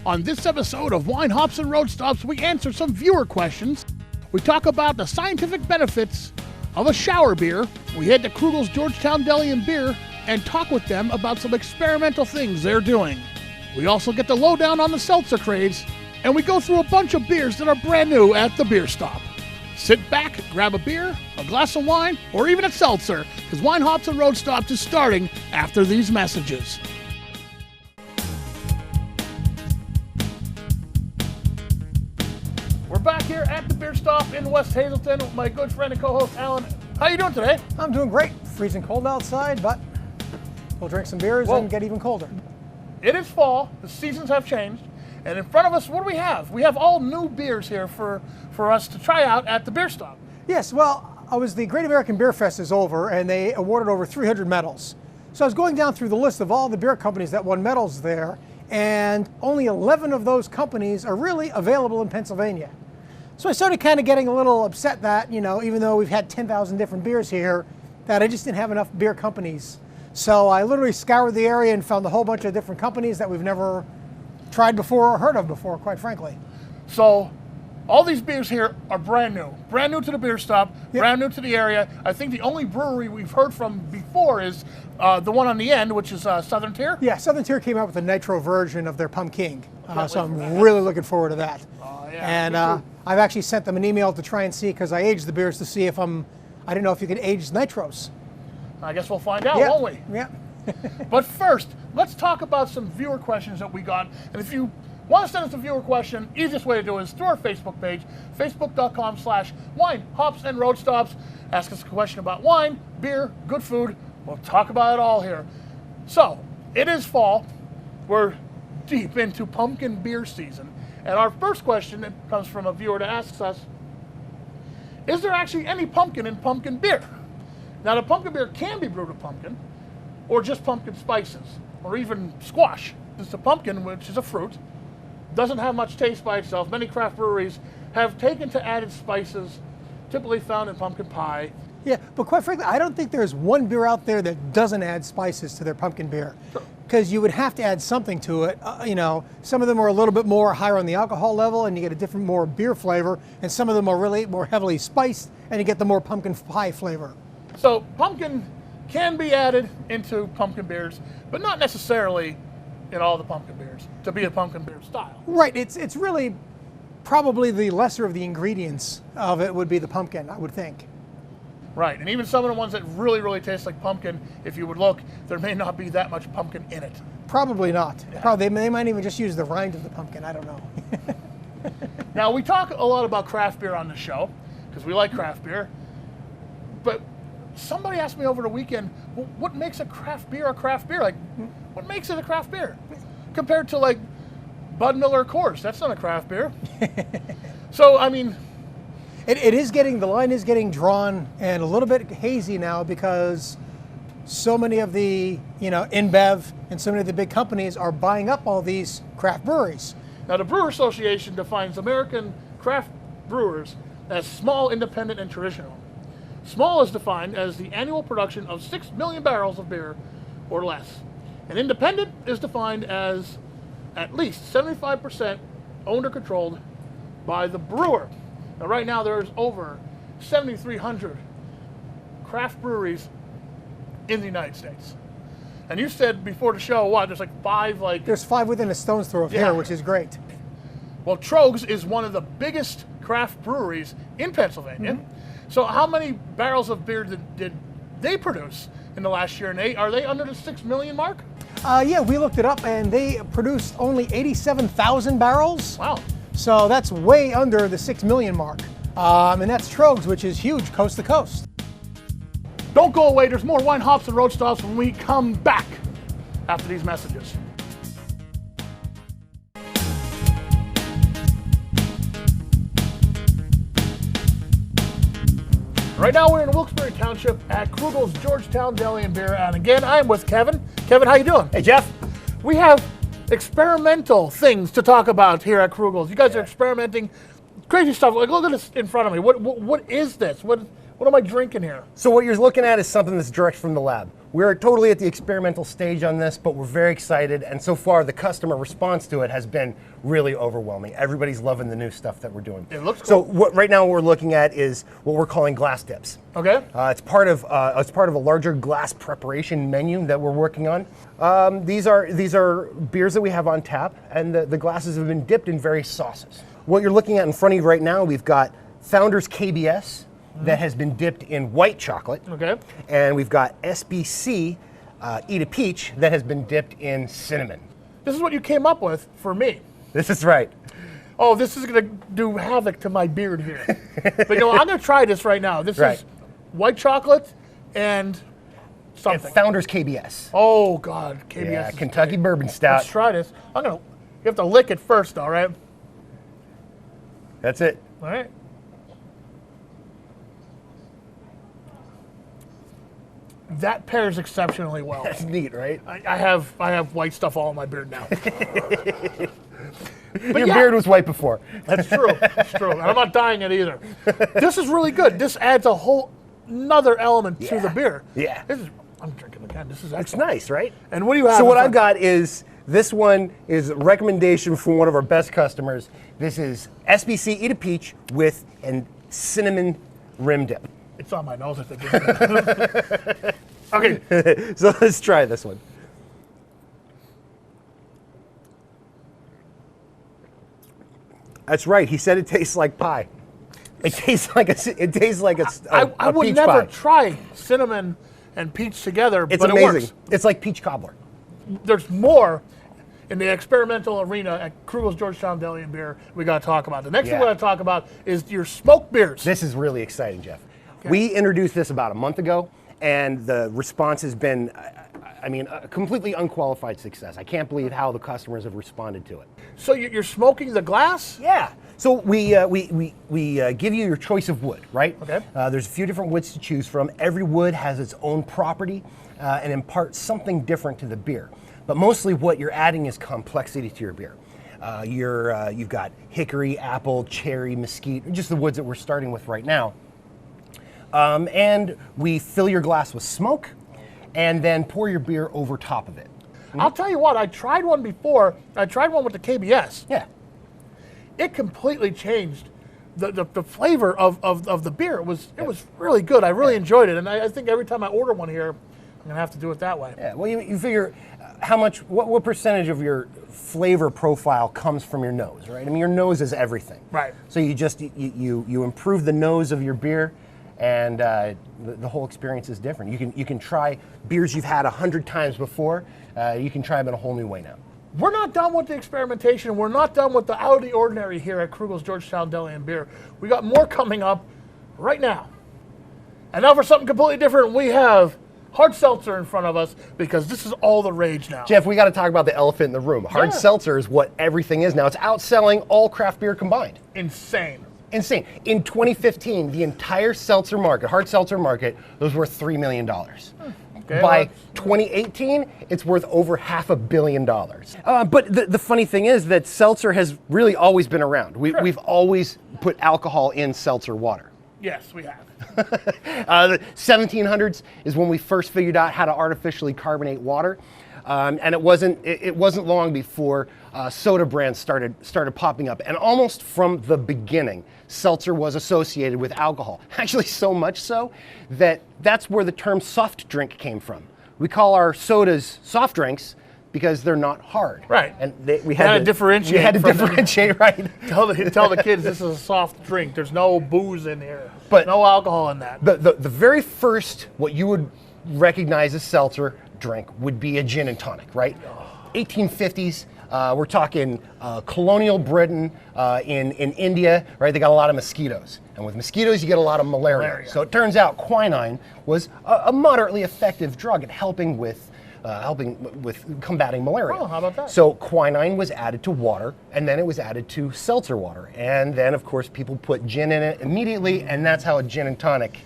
On this episode of Wine, Hops, and Road Stops, we answer some viewer questions. We talk about the scientific benefits of a shower beer. We head to Krugel's Georgetown Deli and Beer and talk with them about some experimental things they're doing. We also get the lowdown on the Seltzer craze, and we go through a bunch of beers that are brand new at the beer stop. Sit back, grab a beer, a glass of wine, or even a seltzer, because Wine, Hops, and Road Stops is starting after these messages. We're back here at the beer stop in West Hazelton with my good friend and co-host Alan. How you doing today? I'm doing great. Freezing cold outside, but we'll drink some beers and get even colder. It is fall. The seasons have changed. And in front of us, what do we have? We have all new beers here for us to try out at the beer stop. Yes, well, the Great American Beer Fest is over, and they awarded over 300 medals. So I was going down through the list of all the beer companies that won medals there, and only 11 of those companies are really available in Pennsylvania. So I started kind of getting a little upset that, even though we've had 10,000 different beers here, that I just didn't have enough beer companies. So I literally scoured the area and found a whole bunch of different companies that we've never tried before or heard of before, quite frankly. So all these beers here are brand new to the beer stop, brand new to the area. I think the only brewery we've heard from before is the one on the end, which is Southern Tier. Yeah, Southern Tier came out with a nitro version of their Pumpkin, so I'm really looking forward to that. And I've actually sent them an email to try and see, because I aged the beers to see if I didn't know if you could age nitros. I guess we'll find out, won't we? Yeah. But first, let's talk about some viewer questions that we got. And if you want to send us a viewer question, easiest way to do it is through our Facebook page, facebook.com/wine, hops, and road stops. Ask us a question about wine, beer, good food. We'll talk about it all here. So, it is fall. We're deep into pumpkin beer season. And our first question comes from a viewer that asks us, is there actually any pumpkin in pumpkin beer? Now, the pumpkin beer can be brewed with pumpkin, or just pumpkin spices, or even squash. It's a pumpkin, which is a fruit, doesn't have much taste by itself. Many craft breweries have taken to added spices, typically found in pumpkin pie. Yeah, but quite frankly, I don't think there's one beer out there that doesn't add spices to their pumpkin beer. Because you would have to add something to it. Some of them are a little bit more higher on the alcohol level, and you get a different, more beer flavor, and some of them are really more heavily spiced, and you get the more pumpkin pie flavor. So pumpkin can be added into pumpkin beers, but not necessarily in all the pumpkin beers to be a pumpkin beer style. Right, it's really probably the lesser of the ingredients of it would be the pumpkin, I would think. Right, and even some of the ones that really, really taste like pumpkin, if you would look, there may not be that much pumpkin in it. Probably not. Yeah. They might even just use the rind of the pumpkin, I don't know. Now, we talk a lot about craft beer on the show, because we like craft beer, but somebody asked me over the weekend, well, what makes a craft beer a craft beer? Like, what makes it a craft beer? Compared to, like, Bud Miller Coors, that's not a craft beer. So, I mean... The line is getting drawn and a little bit hazy now, because so many of the, InBev and so many of the big companies are buying up all these craft breweries. Now, the Brewer Association defines American craft brewers as small, independent, and traditional. Small is defined as the annual production of 6 million barrels of beer or less. And independent is defined as at least 75% owned or controlled by the brewer. Now, right now, there's over 7,300 craft breweries in the United States. And you said before the show, there's like 5 There's 5 within a stone's throw of here, which is great. Well, Trogs is one of the biggest craft breweries in Pennsylvania. Mm-hmm. So how many barrels of beer did they produce in the last year? And are they under the 6 million mark? Yeah, we looked it up, and they produced only 87,000 barrels. Wow. So that's way under the 6 million mark. And that's Trogs, which is huge, coast to coast. Don't go away. There's more Wine, Hops, and Road Stops when we come back after these messages. Right now we're in Wilkes-Barre Township at Krugel's Georgetown Deli and Beer. And again, I'm with Kevin. Kevin, how you doing? Hey, Jeff. We have experimental things to talk about here at Krugel's. You guys are experimenting crazy stuff. Like, look at this in front of me. What is this? What am I drinking here? So what you're looking at is something that's direct from the lab. we're totally at the experimental stage on this, but we're very excited. And so far, the customer response to it has been really overwhelming. Everybody's loving the new stuff that we're doing. It looks cool. So right now, what we're looking at is what we're calling glass dips. Okay. It's part of a larger glass preparation menu that we're working on. These are beers that we have on tap, and the glasses have been dipped in various sauces. What you're looking at in front of you right now, we've got Founders KBS that has been dipped in white chocolate. Okay. And we've got SBC Eat a Peach that has been dipped in cinnamon. This is what you came up with for me. This is right. Oh, this is going to do havoc to my beard here. But I'm going to try this right now. This Right. is white chocolate and something. Founders KBS. Oh, God. KBS. Yeah, is Kentucky great. Bourbon Stout. Let's try this. You have to lick it first, all right? That's it. All right. That pairs exceptionally well. That's neat, right? I have white stuff all in my beard now. Your beard was white before. That's true. That's true. And I'm not dyeing it either. This is really good. This adds a whole another element to the beer. Yeah. I'm drinking again. This is excellent. It's nice, right? And what do you have? So what I've got is, this one is a recommendation from one of our best customers. This is SBC Eat a Peach with a cinnamon rim dip. It's on my nose, I think. Okay. So let's try this one. That's right. He said it tastes like pie. It tastes like a I would peach never pie. try cinnamon and peach together, It's but amazing. it works. It's like peach cobbler. There's more in the experimental arena at Krugel's Georgetown Deli and Beer we got to talk about. The next thing Yeah. we're going to talk about is your smoked beers. This is really exciting, Jeff. We introduced this about a month ago, and the response has been, a completely unqualified success. I can't believe how the customers have responded to it. So you're smoking the glass? Yeah. So we give you your choice of wood, right? Okay. There's a few different woods to choose from. Every wood has its own property and imparts something different to the beer. But mostly what you're adding is complexity to your beer. You've got hickory, apple, cherry, mesquite, just the woods that we're starting with right now. And we fill your glass with smoke and then pour your beer over top of it. I'll tell you what, I tried one before. I tried one with the KBS. Yeah. It completely changed the flavor of the beer. It was really good. I really enjoyed it. And I think every time I order one here, I'm going to have to do it that way. Yeah, well, you figure what percentage of your flavor profile comes from your nose, right? I mean, your nose is everything. Right. So you improve the nose of your beer, and the whole experience is different. You can try beers you've had 100 times before. You can try them in a whole new way now. We're not done with the experimentation. We're not done with the out of the ordinary here at Krugel's Georgetown Deli and Beer. We got more coming up right now. And now for something completely different, we have hard seltzer in front of us because this is all the rage now. Jeff, we got to talk about the elephant in the room. Hard seltzer is what everything is now. It's outselling all craft beer combined. Insane. Insane. In 2015, the entire seltzer market, hard seltzer market, was worth $3 million. Okay, By well, 2018, it's worth over $500 million. But the funny thing is that seltzer has really always been around. We've always put alcohol in seltzer water. yes, we have. The 1700s is when we first figured out how to artificially carbonate water. And it wasn't long before soda brands started popping up. And almost from the beginning, seltzer was associated with alcohol. Actually, so much so that that's where the term soft drink came from. We call our sodas soft drinks because they're not hard. Right. And we had to differentiate. We had to from them. differentiate, right? Tell the kids this is a soft drink. There's no booze in here. But no alcohol in that. The very first, what you would recognize as seltzer drink would be a gin and tonic, right? 1850s, we're talking colonial Britain, in India, right? They got a lot of mosquitoes. And with mosquitoes, you get a lot of malaria. So it turns out quinine was a moderately effective drug at helping with combating malaria. Oh, how about that? So quinine was added to water, and then it was added to seltzer water. And then, of course, people put gin in it immediately, and that's how a gin and tonic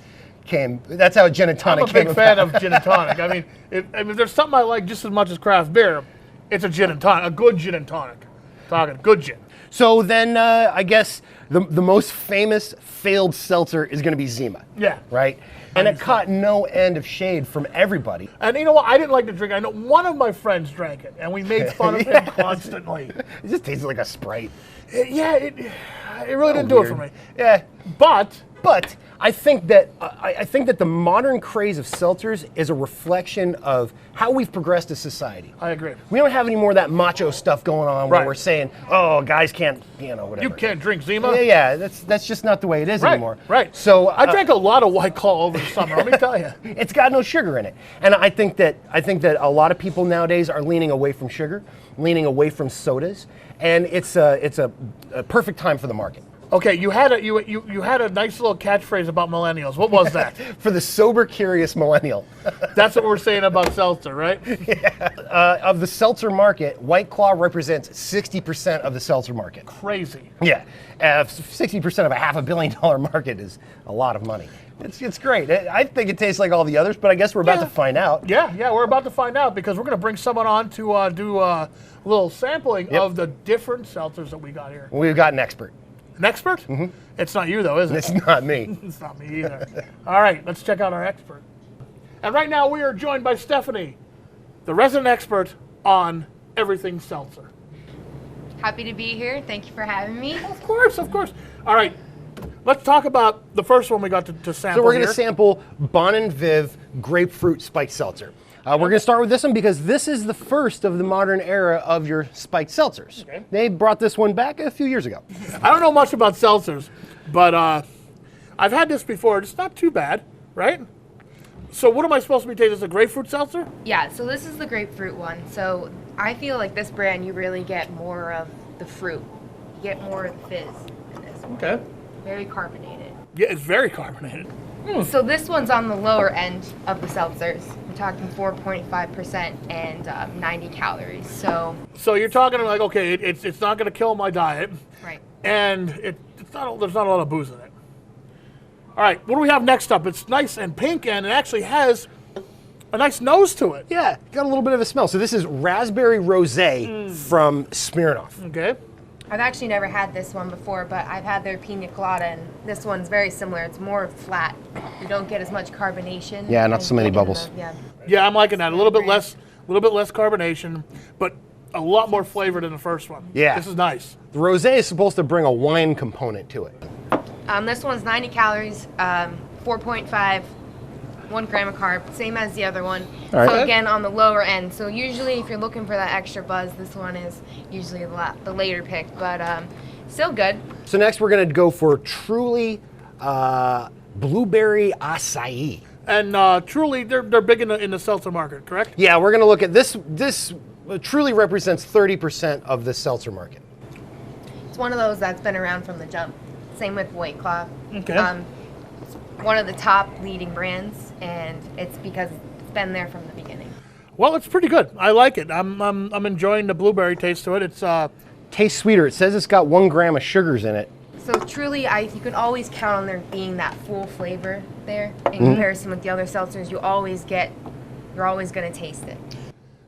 came. That's how a gin and tonic came. I'm a big fan of gin and tonic. I mean, if there's something I like just as much as craft beer, it's a gin and tonic, a good gin and tonic. Talking good gin. So then, I guess the most famous failed seltzer is going to be Zima. Yeah. Right. And it caught no end of shade from everybody. And you know what? I didn't like to drink. I know one of my friends drank it, and we made fun of him constantly. It just tasted like a Sprite. It really didn't do it for me. Yeah, But I think that the modern craze of seltzers is a reflection of how we've progressed as society. I agree. We don't have any more of that macho stuff going on where Right. we're saying, "Oh, guys can't, whatever." You can't drink Zima. Yeah, that's just not the way it is anymore. Right. So I drank a lot of White Claw over the summer. Let me tell you. it's got no sugar in it, and I think that a lot of people nowadays are leaning away from sugar, leaning away from sodas, and it's a perfect time for the market. Okay, you had a nice little catchphrase about millennials. What was that? For the sober, curious millennial. That's what we're saying about seltzer, right? Of the seltzer market, White Claw represents 60% of the seltzer market. Crazy. Yeah, 60% of a $500 million market is a lot of money. It's great. I think it tastes like all the others, but I guess we're about to find out. Yeah, we're about to find out because we're going to bring someone on to do a little sampling of the different seltzers that we got here. We've got an expert. An expert? Mm-hmm. It's not you, though, is it? It's not me. It's not me either. All right, let's check out our expert. And right now we are joined by Stephanie, the resident expert on everything seltzer. Happy to be here. Thank you for having me. Of course. All right, let's talk about the first one we got to sample. So we're going to here. sample Bon and Viv Grapefruit Spiked Seltzer. We're going to start with this one because this is the first of the modern era of your spiked seltzers. Okay. They brought this one back a few years ago. I don't know much about seltzers, but I've had this before. It's not too bad, right? So what am I supposed to be taking? Is this a grapefruit seltzer? Yeah, so this is the grapefruit one. So I feel like this brand, you really get more of the fruit. You get more of the fizz in this one. Okay. Very carbonated. Yeah, it's very carbonated. So this one's on the lower end of the seltzers. We're talking 4.5% and 90 calories. So you're talking like, okay, it's not going to kill my diet, right. and there's not a lot of booze in it. All right, what do we have next up? It's nice and pink, and it actually has a nice nose to it. Yeah, got a little bit of a smell. So this is raspberry rosé from Smirnoff. Okay. I've actually never had this one before, but I've had their pina colada, and this one's very similar. It's more flat. You don't get as much carbonation. Yeah, not as so many you get in bubbles. Yeah, I'm liking that. A little bit less carbonation, but a lot more flavor than the first one. Yeah. This is nice. The rosé is supposed to bring a wine component to it. This one's 90 calories, 4.5, 1 gram of carb, same as the other one. All right. So again, on the lower end. So usually if you're looking for that extra buzz, this one is usually the later pick, but still good. So next we're going to go for Truly Blueberry Acai. And Truly, they're big in the seltzer market, correct? Yeah, we're going to look at this. This truly represents 30% of the seltzer market. It's one of those that's been around from the jump. Same with White Claw. Okay. It's one of the top leading brands, and it's because it's been there from the beginning. Well, it's pretty good. I like it. I'm enjoying the blueberry taste to it. It's Tastes sweeter. It says it's got 1 gram of sugars in it. So truly, you can always count on there being that full flavor there in comparison with the other seltzers. You're always going to taste it.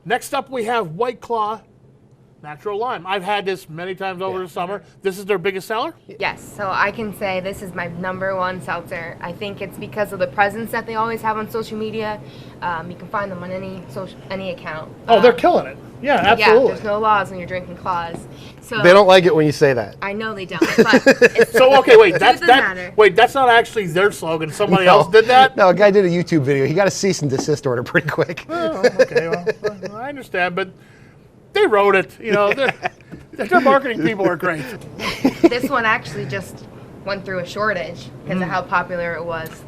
Next up we have White Claw Natural Lime. I've had this many times over the summer. This is their biggest seller? Yes, so I can say this is my #1 seltzer. I think it's because of the presence that they always have on social media. You can find them on any account. Oh, they're killing it. Yeah, absolutely. Yeah, there's no laws when you're drinking claws. So They don't like it when you say that. I know they don't. But it's, So okay, wait, Truth of the matter. that's not actually their slogan. Somebody else did that? No, a guy did a YouTube video. He got a cease and desist order pretty quick. Oh, okay, well, I understand, but they wrote it. You know, their marketing people are great. this one actually just went through a shortage because of how popular it was.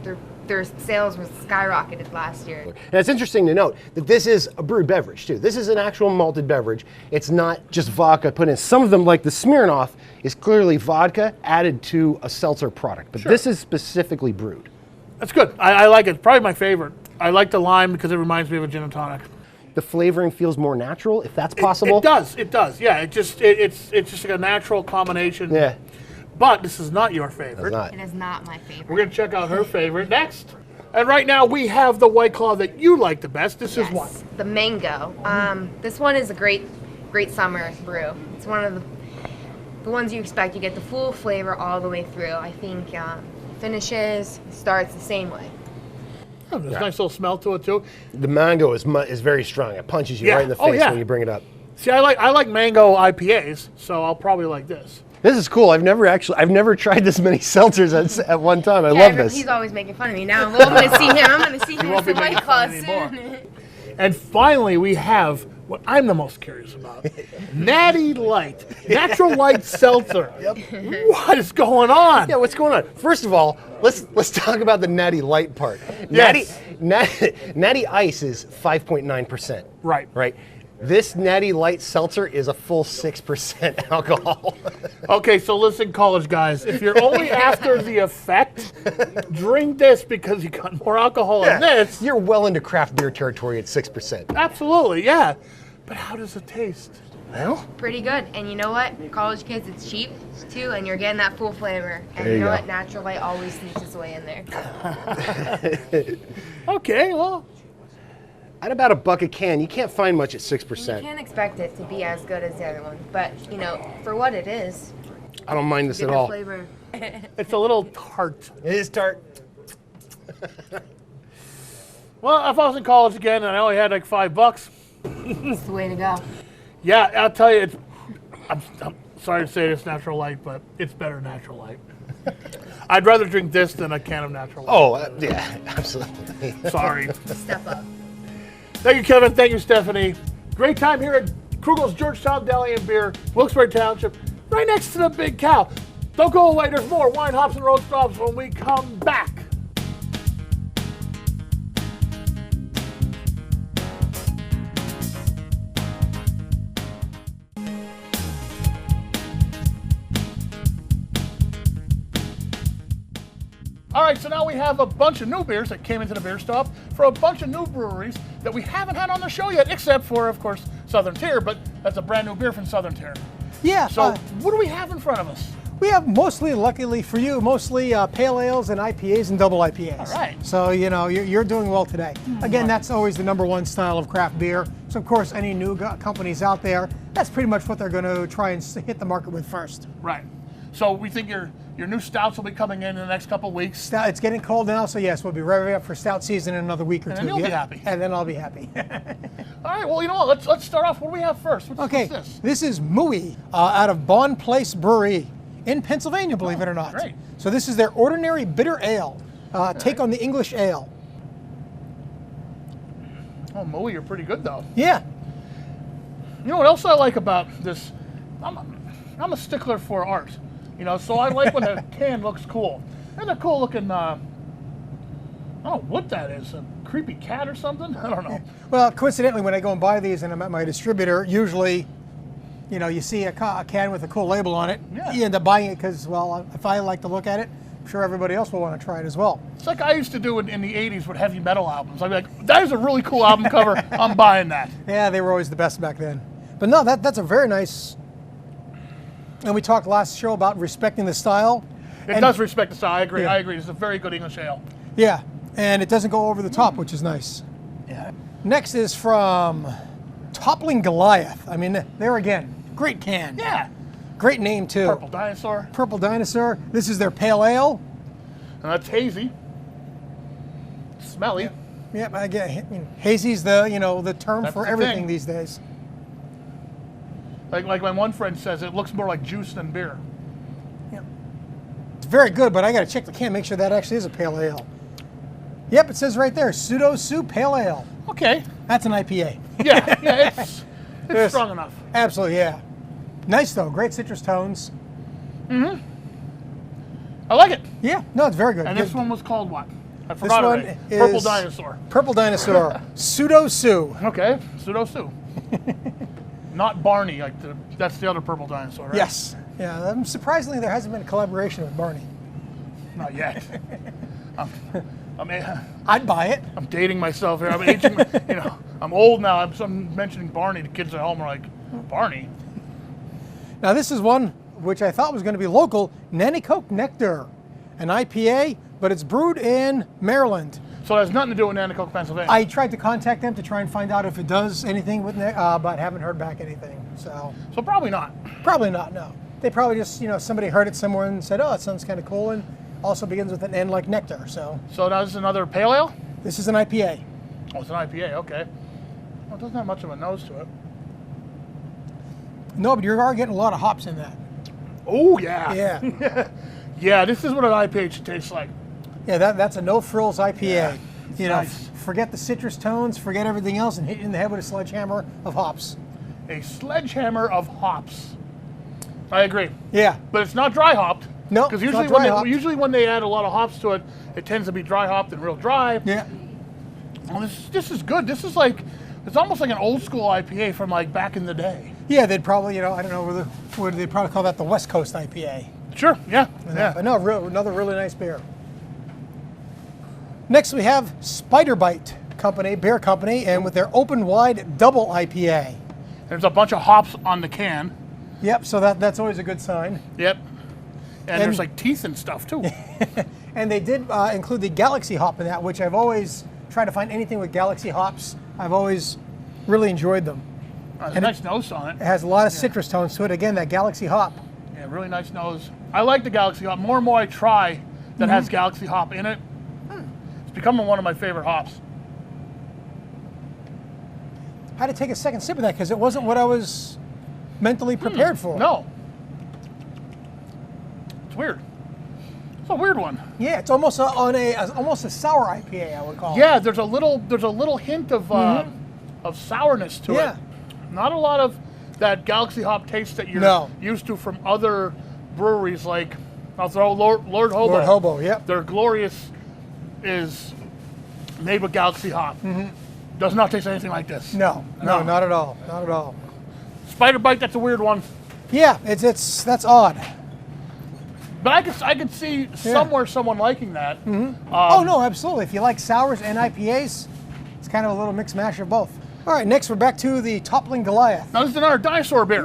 Their sales was skyrocketed last year. And it's interesting to note that this is a brewed beverage too. This is an actual malted beverage. It's not just vodka put in. Some of them, like the Smirnoff, is clearly vodka added to a seltzer product, but this is specifically brewed. That's good. I like it. Probably my favorite. I like the lime because it reminds me of a gin and tonic. The flavoring feels more natural, if that's possible. It does. Yeah, it's just like a natural combination. Yeah, But this is not your favorite. it's not. It is not my favorite. We're going to check out her favorite next. And right now we have the White Claw that you like the best. This is what? The mango. This one is a great summer brew. It's one of the ones you expect. You get the full flavor all the way through. I think finishes, starts the same way. Oh, there's a nice little smell to it too. The mango is very strong. It punches you Yeah. right in the Oh, face yeah. when you bring it up. See, I like mango IPAs, so I'll probably like this. This is cool. I've never tried this many seltzers at one time. I Yeah, love this. He's always making fun of me now. Well, I'm gonna see him. I'm gonna see him won't with be the making White fun Claw anymore. soon. And finally, we have what I'm the most curious about: Natty Light, Natural Light Seltzer. Yep. What is going on? Yeah, what's going on? First of all, let's talk about the Natty Light part. Yes. Natty Ice is 5.9%. Right. Right. This Natty Light Seltzer is a full 6% alcohol. Okay, so listen, college guys. If you're only after the effect, drink this because you got more alcohol in this. You're well into craft beer territory at 6%. Absolutely, yeah. But how does it taste? Well, Pretty good. And you know what? College kids, it's cheap too, and you're getting that full flavor. And There you you know go. what? Natural Light always sneaks its way in there. Okay, well, at about a buck a can, you can't find much at You 6%. can't expect it to be as good as the other one, but you know, for what it is, I don't mind this get at the all. flavor. it's a little tart. It is tart. Well, if I was in college again and I only had like $5, It's the way to go. yeah, I'll tell you, I'm sorry to say this, Natural Light, but it's better than Natural Light. I'd rather drink this than a can of Natural Light. Oh, yeah, absolutely. Sorry. Step up. Thank you, Kevin. Thank you, Stephanie. Great time here at Krugel's Georgetown Deli and Beer, Wilkes-Barre Township, right next to the Big Cow. Don't go away. There's more wine, hops, and road stops when we come back. All right, so now we have a bunch of new beers that came into the beer stop for a bunch of new breweries that we haven't had on the show yet, except for, of course, Southern Tier, but that's a brand new beer from Southern Tier. Yeah. So what do we have in front of us? We have mostly, luckily for you, mostly pale ales and IPAs and double IPAs. All right. So, you know, you're doing well today. Again, that's always the #1 style of craft beer. So, of course, any new companies out there, that's pretty much what they're going to try and hit the market with first. Right. So we think your new stouts will be coming in the next couple of weeks. Stout, it's getting cold now, so yes, we'll be revving up for stout season in another week or And two. then you'll be Yeah. happy. And then I'll be happy. All right, well, you know what? Let's start off. What do we have first? What's Okay, this? this is Mooey out of Bond Place Brewery in Pennsylvania, believe it or not. great. So this is their ordinary bitter ale, take on the English ale. Oh, Moe, you're pretty good, though. Yeah, You know what else I like about this? I'm a stickler for art. You know, so I like when a can looks cool. There's a cool looking, I don't know what that is, a creepy cat or something? I don't know. well, coincidentally, when I go and buy these and I'm at my distributor, usually, you know, you see a can with a cool label on it, Yeah. you end up buying it because, well, if I like to look at it, I'm sure everybody else will want to try it as well. It's like I used to do in the 80s with heavy metal albums. I'd be like, that is a really cool album cover. I'm buying that. Yeah, they were always the best back then. But no, that's a very nice, and we talked last show about respecting the style. It does respect the style. I agree. Yeah. I agree. It's a very good English ale. Yeah, and it doesn't go over the top, which is nice. Yeah. Next is from Toppling Goliath. I mean, there again, great can. Yeah. Great name too. Purple Dinosaur. Purple Dinosaur. This is their pale ale. And that's hazy. Smelly. Yeah, again, hazy's the term That's for the everything thing. these days. Like my one friend says, it looks more like juice than beer. It's very good, but I got to check the can, make sure that actually is a pale ale. Yep, it says right there, Pseudo Sue Pale Ale. Okay. That's an IPA. Yeah, it's Yes. strong enough. Absolutely, yeah. Nice though, great citrus tones. I like it. Yeah, no, it's very good. And Good. this one was called what? I This forgot one already. is Purple Dinosaur. Purple Dinosaur, Pseudo Sue. Okay. Pseudo Sue. Not Barney. That's the other Purple Dinosaur, right? Yes. Yeah, surprisingly, there hasn't been a collaboration with Barney. Not yet. I'd buy it. I'm dating myself here. I'm aging. I'm old now. I'm mentioning Barney. The kids at home are like, Barney. Now this is one which I thought was going to be local, Nanticoke Nectar, an IPA, but it's brewed in Maryland. So it has nothing to do with Nanticoke, Pennsylvania. I tried to contact them to try and find out if it does anything with but haven't heard back anything. So Probably not. probably not. No, they probably just somebody heard it somewhere and said, oh, it sounds kind of cool, and also begins with an N like nectar. So So that is another pale ale. This is an IPA. Oh, it's an IPA. Okay. Well, it doesn't have much of a nose to it. No, but you are getting a lot of hops in that. Oh yeah. Yeah. Yeah. This is what an IPA should taste like. Yeah, that's a no frills IPA. Yeah, you know, nice. forget the citrus tones, forget everything else, and hit you in the head with a sledgehammer of hops. A sledgehammer of hops. I agree. Yeah. But it's not dry hopped. No, Because it's not usually dry hopped. usually when they add a lot of hops to it, it tends to be dry hopped and real dry. Yeah. Well, this is good. This is like, it's almost like an old school IPA from like back in the day. Yeah, they'd probably, I don't know, what they'd probably call that the West Coast IPA. Sure. Yeah. Yeah. But no, another really nice beer. Next we have Spider Bite Company, beer company, and with their open wide double IPA. There's a bunch of hops on the can. Yep, so that's always a good sign. Yep. And there's like teeth and stuff too. And they did include the Galaxy hop in that, which I've always tried to find anything with Galaxy hops. I've always really enjoyed them. There's a nice nose on it. It has a lot of citrus tones to it. Again, that Galaxy hop. Yeah, really nice nose. I like the Galaxy hop. More and more I try that has Galaxy hop in it. It's becoming one of my favorite hops. I had to take a second sip of that because it wasn't what I was mentally prepared for. No. It's weird. It's a weird one. Yeah, it's almost almost a sour IPA, I would call it. Yeah, there's a little hint of sourness to Yeah. it. Not a lot of that Galaxy hop taste that you're No. used to from other breweries, like I'll throw Lord Hobo. Lord Hobo, yep. Their Glorious is made with Galaxy hop. Does not taste anything like this. No, not at all. Not at all. Spider Bite, that's a weird one. Yeah, that's odd. But I could see somewhere someone liking that. Oh no, absolutely. If you like sours and IPAs, it's kind of a little mix mash of both. All right, next we're back to the Toppling Goliath. Now this is another dinosaur beer.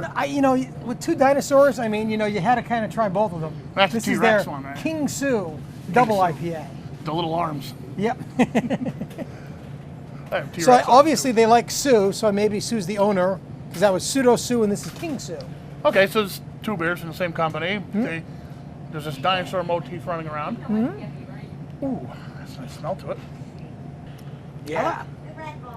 With two dinosaurs, I mean, you had to kind of try both of them. That's the this is T-Rex their one, right? King Sue double IPA. The little arms. Yep. I have T-Rex So arms, obviously they like Sue, so maybe Sue's the owner, because that was Pseudo Sue and this is King Sue. too. Okay, so there's two beers from the same company. There's this dinosaur motif running around. Ooh, that's a nice smell to it. Yeah.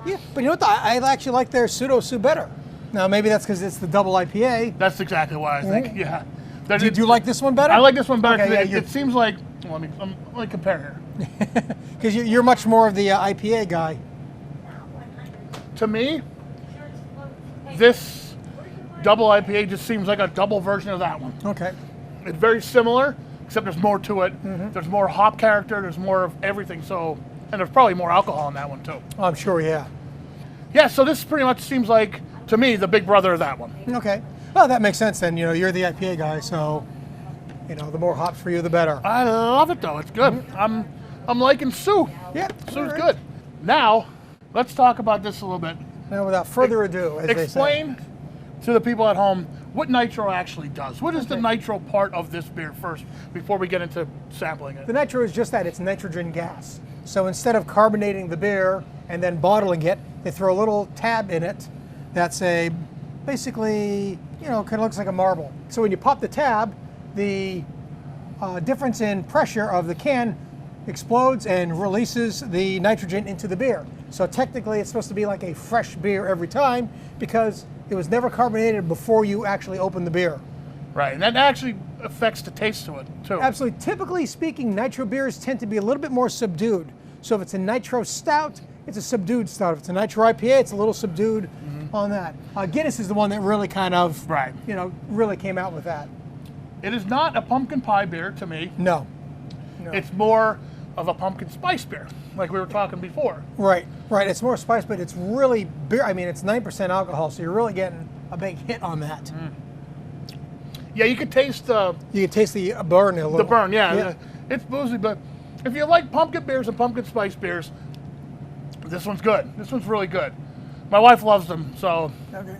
Yeah, but you know what? I actually like their Pseudo Sue better. Now maybe that's because it's the double IPA. That's exactly why I think. Yeah. Do you like this one better? I like this one better. Okay, 'Cause yeah, it seems like. Well, let me compare here. Because you're much more of the IPA guy. To me, this double IPA just seems like a double version of that one. Okay. It's very similar, except there's more to it. There's more hop character. There's more of everything. So, and there's probably more alcohol in that one too. Oh, I'm sure, yeah. Yeah. So this pretty much seems like, to me, the big brother of that one. Okay. Well, that makes sense then. You're the IPA guy, so the more hops for you, the better. I love it though. It's good. I'm liking Sue. Yeah. Sue's all right. good. Now, let's talk about this a little bit. Now, without further ado, as they say. Explain to the people at home what nitro actually does. What is the nitro part of this beer first, before we get into sampling it? The nitro is just that. It's nitrogen gas. So instead of carbonating the beer and then bottling it, they throw a little tab in it that's basically, kind of looks like a marble. So when you pop the tab, the difference in pressure of the can explodes and releases the nitrogen into the beer. So technically it's supposed to be like a fresh beer every time because it was never carbonated before you actually open the beer. Right, and that actually affects the taste to it too. Absolutely. Typically speaking, nitro beers tend to be a little bit more subdued. So if it's a nitro stout, it's a subdued stout. If it's a nitro IPA, it's a little subdued on that. Guinness is the one that really kind of, really came out with that. It is not a pumpkin pie beer to me. No. It's more of a pumpkin spice beer, like we were talking before. Right. It's more spice, but it's really beer. I mean, it's 9% alcohol, so you're really getting a big hit on that. Yeah, you could taste You can taste the burn a little. the burn. Yeah, it's boozy, but if you like pumpkin beers and pumpkin spice beers, this one's good. This one's really good. My wife loves them, so Okay.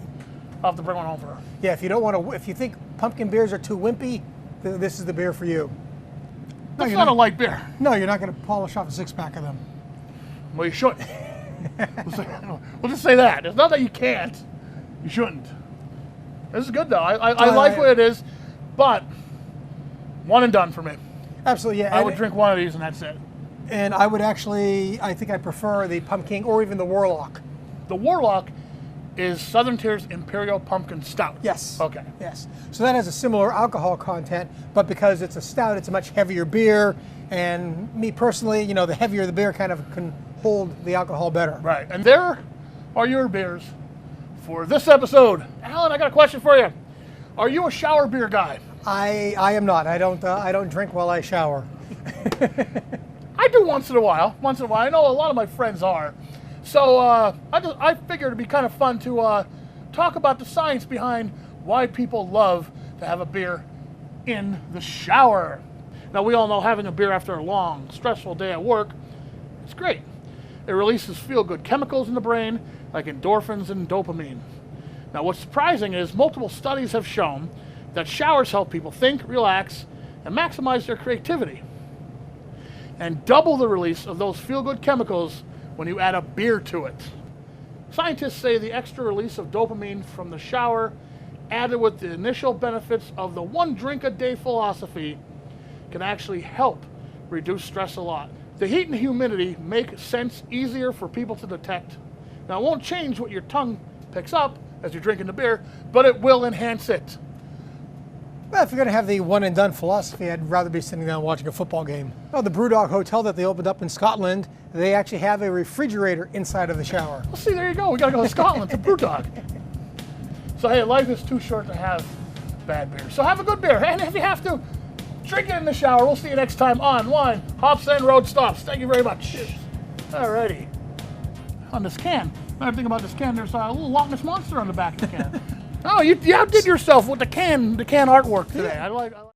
I'll have to bring one home for her. Yeah, if you think pumpkin beers are too wimpy, this is the beer for you. That's not a light beer. No, you're not going to polish off a six-pack of them. Well, you shouldn't. We'll just say that. It's not that you can't. You shouldn't. This is good, though. I like what it is, but one and done for me. Absolutely, yeah. I would drink one of these and that's it. And I would actually, I think I prefer the Pumpkin or even the Warlock. The Warlock is Southern Tier's Imperial Pumpkin Stout. Yes. Okay. Yes. So that has a similar alcohol content, but because it's a stout, it's a much heavier beer. And me personally, you know, the heavier the beer kind of can hold the alcohol better. Right. And there are your beers for this episode. Alan, I got a question for you. Are you a shower beer guy? I am not. I don't drink while I shower. I do once in a while. I know a lot of my friends are. So I figured it'd be kind of fun to talk about the science behind why people love to have a beer in the shower. Now, we all know having a beer after a long, stressful day at work is great. It releases feel-good chemicals in the brain, like endorphins and dopamine. Now, what's surprising is multiple studies have shown that showers help people think, relax, and maximize their creativity, and double the release of those feel-good chemicals when you add a beer to it. Scientists say the extra release of dopamine from the shower, added with the initial benefits of the one drink a day philosophy, can actually help reduce stress a lot. The heat and humidity make sense easier for people to detect. Now, it won't change what your tongue picks up as you're drinking the beer, but it will enhance it. Well, if you're going to have the one and done philosophy, I'd rather be sitting down watching a football game. Oh, the Brewdog Hotel that they opened up in Scotland, they actually have a refrigerator inside of the shower. Well, see, there you go. We got to go to Scotland to Brewdog. So, hey, life is too short to have bad beer. So have a good beer. And if you have to, drink it in the shower. We'll see you next time on Wine, Hops, and Road Stops. Thank you very much. Alrighty. On this can, another thing about this can, there's a little Loch Ness Monster on the back of the can. Oh, you outdid yourself with the can artwork today. I like